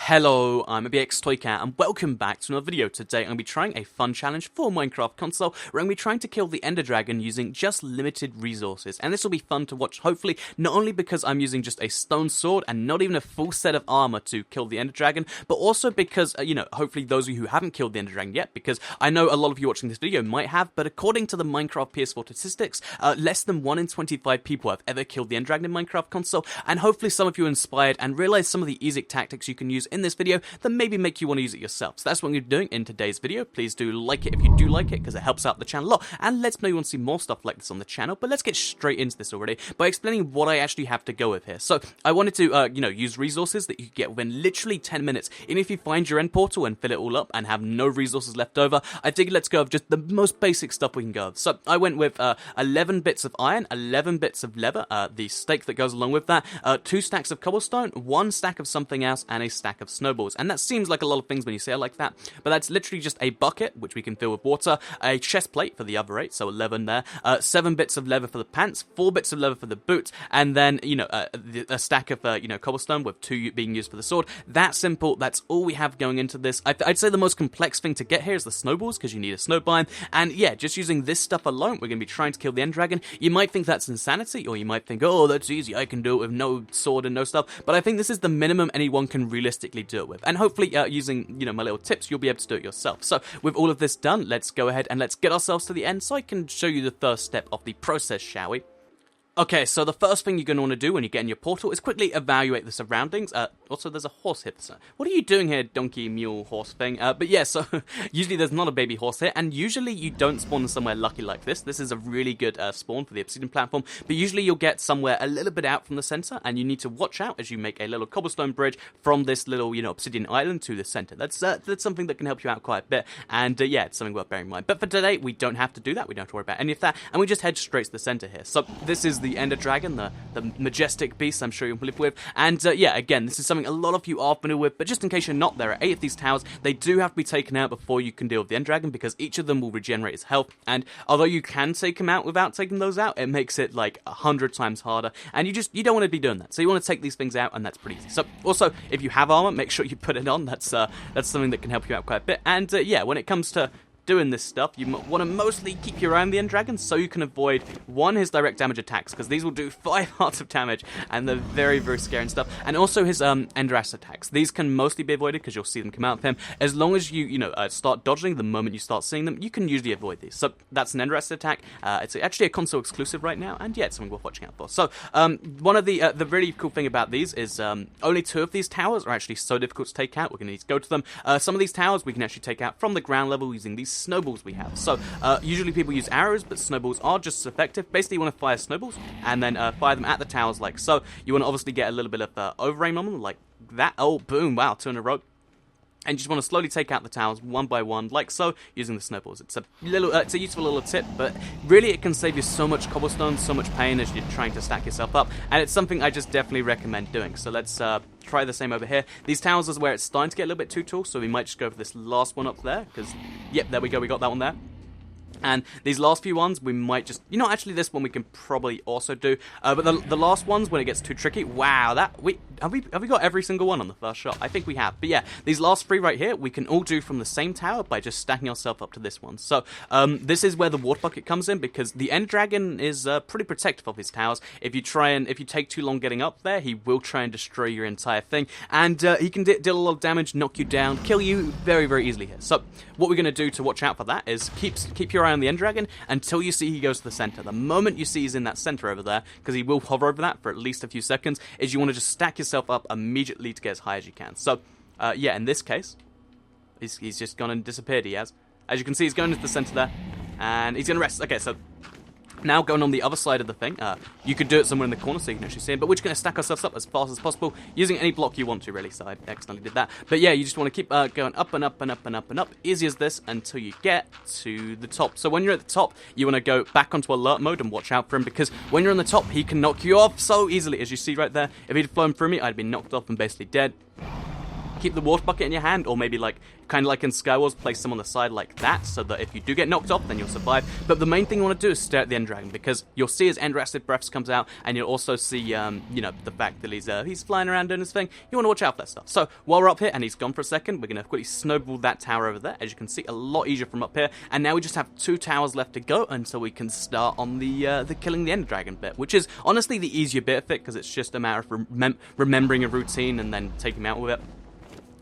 Hello, I'm ABX Toycat and welcome back to another video. Today I'm going to be trying a fun challenge for Minecraft console where I'm going to be trying to kill the ender dragon using just limited resources. And this will be fun to watch, hopefully, not only because I'm using just a stone sword and not even a full set of armor to kill the ender dragon, but also because, hopefully those of you who haven't killed the ender dragon yet, because I know a lot of you watching this video might have, but according to the Minecraft PS4 statistics, less than 1 in 25 people have ever killed the ender dragon in Minecraft console, and hopefully some of you are inspired and realize some of the easy tactics you can use in this video that maybe make you want to use it yourself. So that's what I'm going to be doing in today's video. Please do like it if you do like it, because it helps out the channel a lot, and let's know you want to see more stuff like this on the channel. But let's get straight into this already by explaining what I actually have to go with here. So I wanted to use resources that you get within literally 10 minutes. Even if you find your end portal and fill it all up and have no resources left over, I figured let's go with just the most basic stuff we can go with. So I went with 11 bits of iron, 11 bits of leather, the stake that goes along with that, 2 stacks of cobblestone, 1 stack of something else, and a stack of snowballs. And that seems like a lot of things when you say it like that, but that's literally just a bucket, which we can fill with water, a chest plate for the other 8, so 11 there, 7 bits of leather for the pants, 4 bits of leather for the boots, and then, a stack of, cobblestone with 2 being used for the sword. That simple, that's all we have going into this. I'd say the most complex thing to get here is the snowballs, because you need a snow biome, and yeah, just using this stuff alone, we're going to be trying to kill the end dragon. You might think that's insanity, or you might think, oh, that's easy, I can do it with no sword and no stuff, but I think this is the minimum anyone can realistically do it with, and hopefully using, my little tips, you'll be able to do it yourself. So with all of this done, let's go ahead and let's get ourselves to the end so I can show you the first step of the process, shall we? Okay, so the first thing you're going to want to do when you get in your portal is quickly evaluate the surroundings. Also, there's a horse here. What are you doing here, donkey, mule, horse thing? But yeah, so usually there's not a baby horse here, and usually you don't spawn somewhere lucky like this. This is a really good spawn for the obsidian platform, but usually you'll get somewhere a little bit out from the center, and you need to watch out as you make a little cobblestone bridge from this little, obsidian island to the center. That's something that can help you out quite a bit, and yeah, it's something worth bearing in mind. But for today, we don't have to do that. We don't have to worry about any of that, and we just head straight to the center here. So this is the ender dragon, the majestic beast I'm sure you'll live with, and yeah, again, this is something a lot of you are familiar with, but just in case you're not, there are 8 of these towers. They do have to be taken out before you can deal with the end dragon, because each of them will regenerate its health, and although you can take them out without taking those out, it makes it like 100 times harder, and you don't want to be doing that, so you want to take these things out, and that's pretty easy. So also, if you have armor, make sure you put it on. That's something that can help you out quite a bit, and yeah, when it comes to doing this stuff, you want to mostly keep your eye on the end dragon so you can avoid, 1, his direct damage attacks, because these will do 5 hearts of damage, and they're very, very scary and stuff, and also his ender ass attacks. These can mostly be avoided because you'll see them come out of him. As long as you start dodging the moment you start seeing them, you can usually avoid these. So that's an ender ass attack. It's actually a console exclusive right now, and yeah, it's something worth watching out for. So one of the really cool thing about these is only 2 of these towers are actually so difficult to take out. We're going to need to go to them. Some of these towers we can actually take out from the ground level using these snowballs we have. So usually people use arrows, but snowballs are just as effective. Basically, you want to fire snowballs and then fire them at the towers like so. You want to obviously get a little bit of over-aim on them like that. Oh, boom, wow, 2 in a row. And you just want to slowly take out the towers one by one, like so, using the snowballs. It's a useful little tip, but really it can save you so much cobblestone, so much pain as you're trying to stack yourself up, and it's something I just definitely recommend doing. So let's try the same over here. These towers is where it's starting to get a little bit too tall, so we might just go for this last one up there, because, yep, there we go, we got that one there. And these last few ones, we might just... actually, this one we can probably also do. But the last ones, when it gets too tricky... Wow, have we got every single one on the first shot? I think we have. But yeah, these last 3 right here, we can all do from the same tower by just stacking ourselves up to this one. So, this is where the water bucket comes in, because the end dragon is pretty protective of his towers. If you take too long getting up there, he will try and destroy your entire thing. And he can deal a lot of damage, knock you down, kill you very, very easily here. So, what we're going to do to watch out for that is keep your eye on the end dragon until you see he goes to the center. The moment you see he's in that center over there, because he will hover over that for at least a few seconds, is you want to just stack yourself up immediately to get as high as you can. So, yeah, in this case, he's just gone and disappeared, he has. As you can see, he's going to the center there, and he's going to rest. Okay, so now going on the other side of the thing, you could do it somewhere in the corner so you can actually see him, but we're just going to stack ourselves up as fast as possible using any block you want to, really, so I accidentally did that. But yeah, you just want to keep going up and up and up and up and up, easy as this, until you get to the top. So when you're at the top, you want to go back onto alert mode and watch out for him, because when you're on the top, he can knock you off so easily, as you see right there. If he'd flown through me, I'd been knocked off and basically dead. keep the water bucket in your hand, or maybe like kind of like in Skywars, place them on the side like that, so that if you do get knocked off, then you'll survive. But the main thing you want to do is stare at the Ender Dragon, because you'll see his Ender Acid breaths comes out, and you'll also see, you know, the fact that he's flying around doing his thing. You want to watch out for that stuff. So while we're up here, and he's gone for a second, we're going to quickly snowball that tower over there. As you can see, a lot easier from up here. And now we just have 2 towers left to go until we can start on the killing the Ender Dragon bit, which is honestly the easier bit of it, because it's just a matter of remembering a routine and then taking him out with it.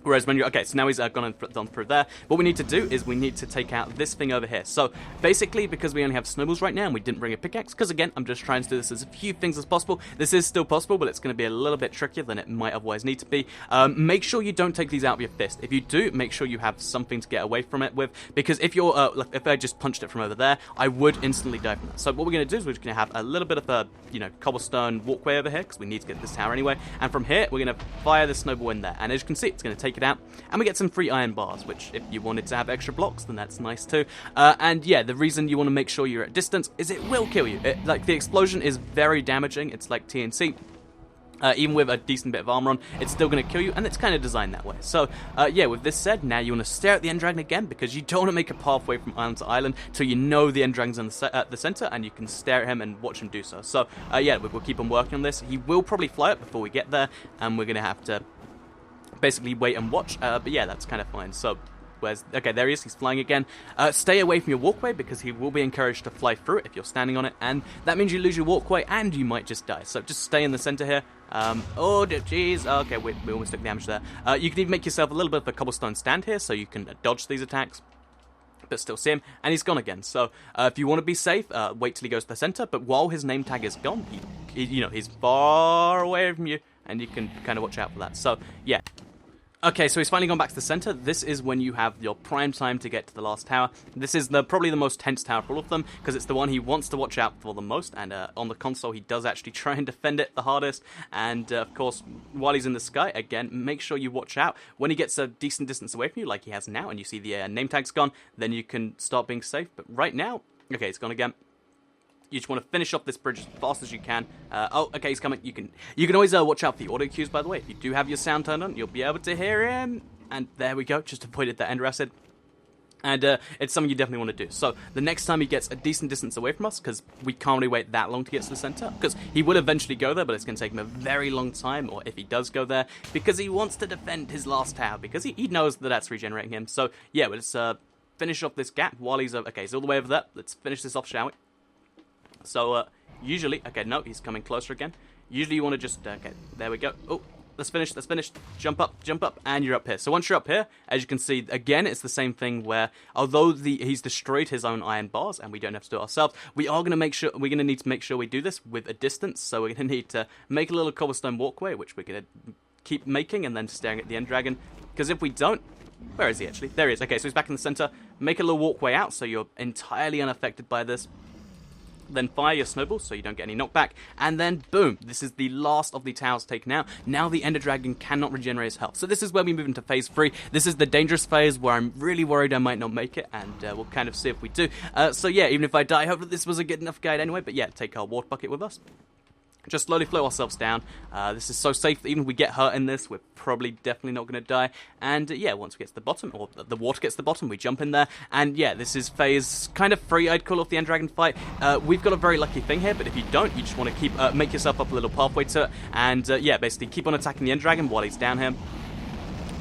Whereas when you're... Okay, so now he's gone through there. What we need to do is we need to take out this thing over here. So, basically, because we only have snowballs right now and we didn't bring a pickaxe, because again, I'm just trying to do this as few things as possible. This is still possible, but it's going to be a little bit trickier than it might otherwise need to be. Make sure you don't take these out with your fist. If you do, make sure you have something to get away from it with, because if you're... if I just punched it from over there, I would instantly die from that. So, what we're going to do is we're just going to have a little bit of a, you know, cobblestone walkway over here, because we need to get this tower anyway. And from here, we're going to fire the snowball in there. And as you can see, it's going to take it out. And we get some free iron bars, which if you wanted to have extra blocks, then that's nice too. And yeah, the reason you want to make sure you're at distance is it will kill you. Like, the explosion is very damaging. It's like TNT. Even with a decent bit of armor on, it's still going to kill you, and it's kind of designed that way. So, yeah, with this said, now you want to stare at the Ender Dragon again, because you don't want to make a pathway from island to island till you know the Ender Dragon's in the center, and you can stare at him and watch him do so. So, yeah, we'll keep on working on this. He will probably fly up before we get there, and we're going to have to basically wait and watch, but yeah, that's kind of fine. So, okay, there he is, he's flying again. Stay away from your walkway, because he will be encouraged to fly through it if you're standing on it, and that means you lose your walkway, and you might just die. So just stay in the center here. Oh, jeez, okay, we almost took damage there. You can even make yourself a little bit of a cobblestone stand here, so you can dodge these attacks, but still see him, and he's gone again. So, if you want to be safe, wait till he goes to the center, but while his name tag is gone, you know, he's far away from you, and you can kind of watch out for that. So, yeah. Okay, so he's finally gone back to the center. This is when you have your prime time to get to the last tower. This is probably the most tense tower for all of them, because it's the one he wants to watch out for the most, and on the console he does actually try and defend it the hardest. And of course, while he's in the sky, again, make sure you watch out. When he gets a decent distance away from you, like he has now, and you see the name tag's gone, then you can start being safe. But right now, okay, it's gone again. You just want to finish off this bridge as fast as you can. Oh, okay, he's coming. You can always watch out for the audio cues, by the way. If you do have your sound turned on, you'll be able to hear him. And there we go, just avoided the Ender Acid. And it's something you definitely want to do. So the next time he gets a decent distance away from us, because we can't really wait that long to get to the center, because he will eventually go there, but it's going to take him a very long time, or if he does go there, because he wants to defend his last tower, because he knows that that's regenerating him. So yeah, let's finish off this gap while he's... okay, he's all the way over there. Let's finish this off, shall we? So, usually... Okay, no, he's coming closer again. Usually you want to just... okay, there we go. Oh, let's finish. Jump up, and you're up here. So once you're up here, as you can see, again, it's the same thing where, although he's destroyed his own iron bars, and we don't have to do it ourselves, we're going to need to make sure we do this with a distance. So we're going to need to make a little cobblestone walkway, which we're going to keep making, and then staring at the Ender Dragon. Because if we don't... Where is he, actually? There he is. Okay, so he's back in the center. Make a little walkway out, so you're entirely unaffected by this. Then fire your snowballs so you don't get any knockback, and then boom, this is the last of the towers taken out. Now the Ender Dragon cannot regenerate his health. So this is where we move into phase 3. This is the dangerous phase where I'm really worried I might not make it, and we'll kind of see if we do. So yeah, even if I die, hopefully this was a good enough guide anyway, but yeah, take our water bucket with us. Just slowly float ourselves down. This is so safe that even if we get hurt in this, we're probably definitely not going to die. And yeah, once we get to the bottom, or the water gets to the bottom, we jump in there. And yeah, this is phase kind of 3, I'd call off the Ender Dragon fight. We've got a very lucky thing here, but if you don't, you just want to keep make yourself up a little pathway to it. And yeah, basically keep on attacking the Ender Dragon while he's down here.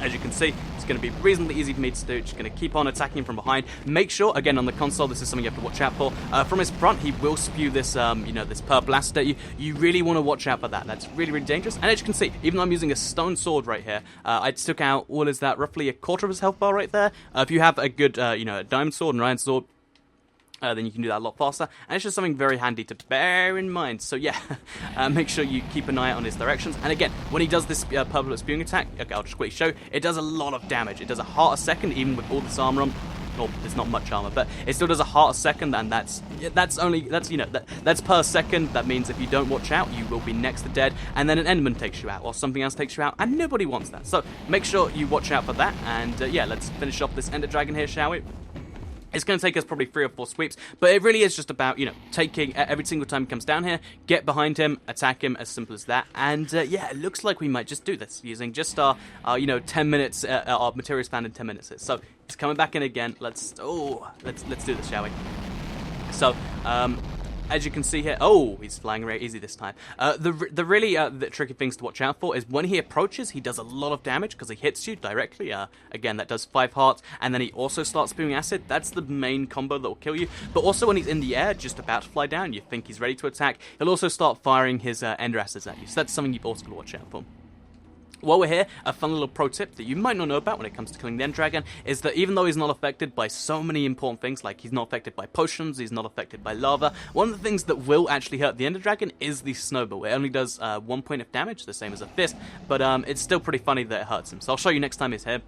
As you can see, it's going to be reasonably easy for me to do. Just going to keep on attacking him from behind. Make sure, again, on the console, this is something you have to watch out for. From his front, he will spew this, you know, this purple acid at you. You really want to watch out for that. That's really, really dangerous. And as you can see, even though I'm using a stone sword right here, I took out, what is that, roughly a quarter of his health bar right there. If you have a good, you know, a diamond sword, an iron sword, then you can do that a lot faster, and it's just something very handy to bear in mind. So yeah, make sure you keep an eye out on his directions. And again, when he does this purple spewing attack, okay, I'll just quickly show you, it does a lot of damage. It does a heart a second, even with all this armor on. Well, there's not much armor, but it still does a heart a second, and that's you know, that's per second. That means if you don't watch out, you will be next to dead, and then an enderman takes you out, or something else takes you out, and nobody wants that. So make sure you watch out for that. And yeah, let's finish off this Ender Dragon here, shall we? It's going to take us probably 3 or 4 sweeps, but it really is just about, you know, taking every single time he comes down here, get behind him, attack him, as simple as that. And yeah, it looks like we might just do this using just our you know, 10 minutes, our materials found in 10 minutes. So he's coming back in again. Let's do this, shall we? So, as you can see here, oh, he's flying very easy this time. The really the tricky things to watch out for is when he approaches, he does a lot of damage because he hits you directly. Again, that does 5 hearts, and then he also starts spewing acid. That's the main combo that will kill you. But also when he's in the air, just about to fly down, you think he's ready to attack, he'll also start firing his ender acids at you. So that's something you've also got to watch out for. While we're here, a fun little pro tip that you might not know about when it comes to killing the enderdragon is that even though he's not affected by so many important things, like he's not affected by potions, he's not affected by lava, one of the things that will actually hurt the enderdragon is the snowball. It only does 1 point of damage, the same as a fist, but it's still pretty funny that it hurts him. So I'll show you next time he's here.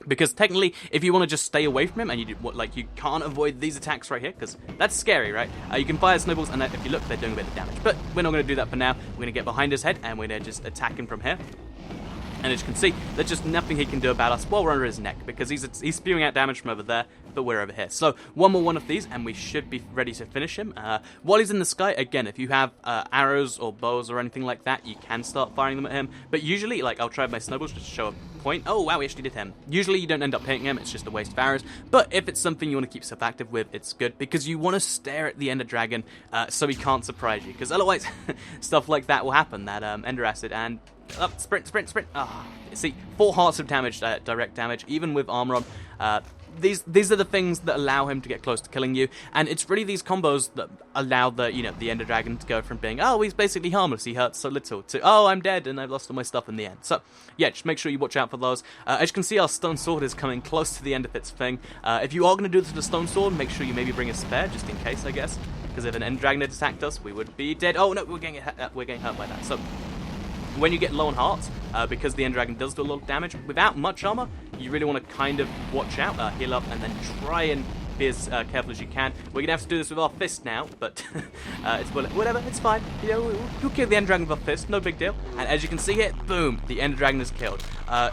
Because technically, if you want to just stay away from him, and you can't avoid these attacks right here, because that's scary, right? You can fire snowballs, and if you look, they're doing a bit of damage. But we're not going to do that for now. We're going to get behind his head, and we're going to just attack him from here. And as you can see, there's just nothing he can do about us while we're under his neck, because he's spewing out damage from over there, but we're over here. So one more one of these, and we should be ready to finish him. While he's in the sky, again, if you have arrows or bows or anything like that, you can start firing them at him. But usually, like, I'll try my snowballs just to show a point. Oh, wow, we actually did hit him. Usually you don't end up hitting him, it's just a waste of arrows. But if it's something you want to keep yourself active with, it's good, because you want to stare at the ender dragon so he can't surprise you, because otherwise stuff like that will happen, that ender acid, and up, sprint. See, 4 hearts of damage, direct damage, even with armor on. These are the things that allow him to get close to killing you, and it's really these combos that allow the ender dragon to go from being, oh, he's basically harmless, he hurts so little, to, oh, I'm dead and I've lost all my stuff in the end. So yeah, just make sure you watch out for those. As you can see, our stone sword is coming close to the end of its thing. If you are going to do this with a stone sword, make sure you maybe bring a spare, just in case, I guess, because if an ender dragon had attacked us, we would be dead. Oh no, we're getting hurt by that. So when you get low on hearts, because the enderdragon does do a lot of damage, without much armor, you really want to kind of watch out, heal up, and then try and be as careful as you can. We're going to have to do this with our fist now, but it's whatever, it's fine. You know, we'll kill the enderdragon with our fist, no big deal. And as you can see here, boom, the enderdragon is killed.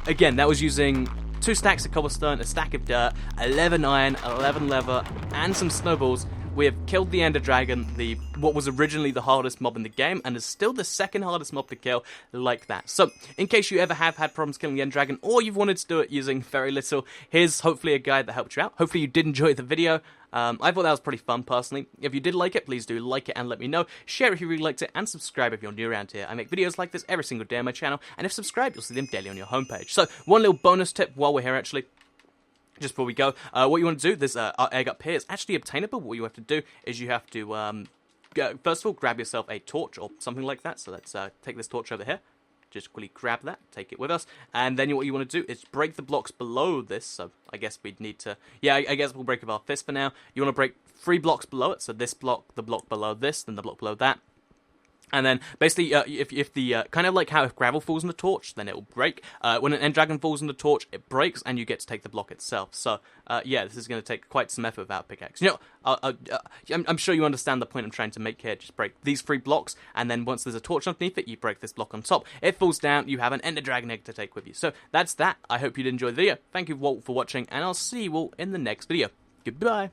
Again, that was using 2 stacks of cobblestone, a stack of dirt, 11 iron, 11 leather, and some snowballs. We have killed the ender dragon, what was originally the hardest mob in the game, and is still the second hardest mob to kill, like that. So, in case you ever have had problems killing the ender dragon, or you've wanted to do it using very little, here's hopefully a guide that helped you out. Hopefully you did enjoy the video. I thought that was pretty fun, personally. If you did like it, please do like it and let me know. Share if you really liked it, and subscribe if you're new around here. I make videos like this every single day on my channel, and if subscribed, you'll see them daily on your homepage. So, one little bonus tip while we're here, actually. Just before we go, what you want to do, this egg up here is actually obtainable. What you have to do is you have to, first of all, grab yourself a torch or something like that. So let's take this torch over here. Just quickly grab that, take it with us. And then what you want to do is break the blocks below this. So I guess we'd need to, yeah, I guess we'll break with our fist for now. You want to break 3 blocks below it. So this block, the block below this, then the block below that. And then, basically, if the, kind of like how if gravel falls on the torch, then it will break. When an enderdragon falls on the torch, it breaks, and you get to take the block itself. So, yeah, this is going to take quite some effort without pickaxe. You know, I'm sure you understand the point I'm trying to make here. Just break these 3 blocks, and then once there's a torch underneath it, you break this block on top. It falls down, you have an enderdragon egg to take with you. So, that's that. I hope you did enjoy the video. Thank you all for watching, and I'll see you all in the next video. Goodbye.